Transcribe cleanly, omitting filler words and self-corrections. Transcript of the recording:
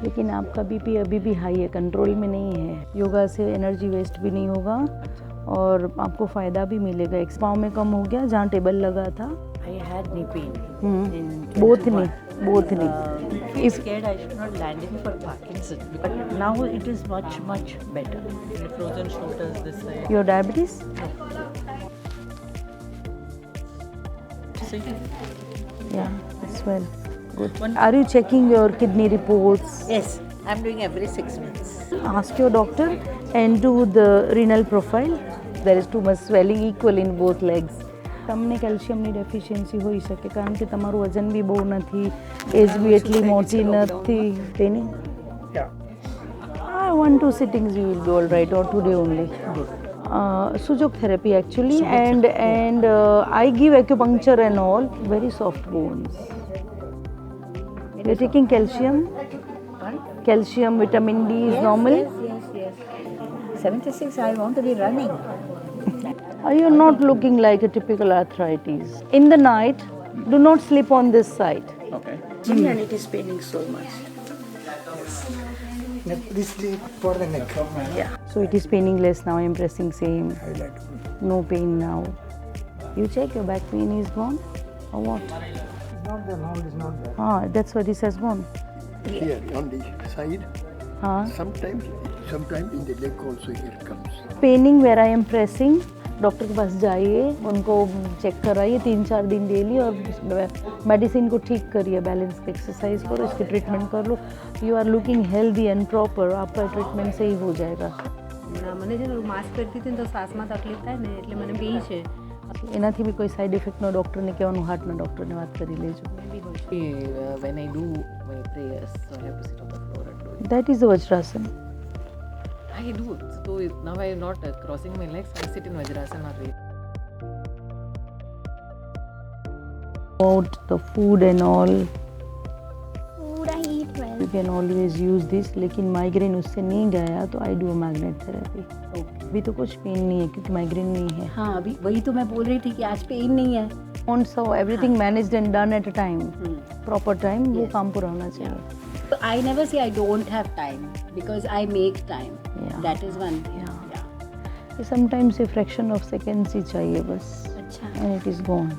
लेकिन आपका बीपी अभी भी हाई है, कंट्रोल में नहीं है। योगा से एनर्जी वेस्ट भी नहीं होगा और आपको फ़ायदा भी मिलेगा। एक पाँव में कम हो गया जहाँ टेबल लगा था। I had knee pain. Both नहीं If scared, I should not land in for Parkinson. But now it is much better. The frozen shoulders this side. Your diabetes? See? Yeah, as well. Good. Are you checking your kidney reports? Yes, I'm doing every 6 months. Ask your doctor and do the renal profile. There is too much swelling equal in both legs. તમને કેલ્શિયમની deficiency હોઈ શકે કારણ કે તમારું વજન બી બહુ નથી, એજ બી એટલી મોટી નથી. તેની one two sittings you will be all right, or today only. Sujok therapy actually, and I give acupuncture and all. Very soft bones. You're taking calcium? Calcium, vitamin D is normal? Yes. 76, I want to be running. You're not looking like a typical arthritis. In the night, do not sleep on this side. Okay. And it is paining so much. This sleep for the neck. Yeah. So it is paining less now. I'm pressing same. No pain now. You check your back pain is gone or what? It's not there, now it is not there. That's why this has gone. Here on the side, sometimes in the leg also here comes. Paining where I am pressing. Doctor के पास जाइए, उनको check कराइए 3-4 दिन daily और medicine को ठीक करिए, balance की एक्सरसाइज करो, इसकी ट्रीटमेंट कर लो. You are looking healthy and proper. आपका ट्रीटमेंट सही हो जाएगा. મને છે ને માસ્ક પહેરતી હતી ને તો શ્વાસમાં તકલીફ થાય ને એટલે મને બી છે. એનાથી બી કોઈ સાઈડ ઇફેક્ટ નો ડૉક્ટરને કહેવાનું, હાર્ટના ડૉક્ટરને વાત કરી લેજો. When I do my prayers, so I have to sit on the floor and do it. That is the Vajrasana. I do. So now I am not crossing my legs. I sit in Vajrasana. About the food and all. Food I eat well. You can always use this. लेकिन migraine उससे नहीं गया तो I do a magnet therapy. अभी तो कुछ pen नहीं है क्योंकि माइग्रेन नहीं है. हाँ, अभी वही तो मैं बोल रही थी कि आज पेन नहीं है. Want so everything managed and done at a time. Proper time. वो काम पूरा होना चाहिए. I never say I don't have time because I make time. Yeah. That is one thing. Yeah. Sometimes a fraction of seconds ही चाहिए बस. अच्छा. And it is gone.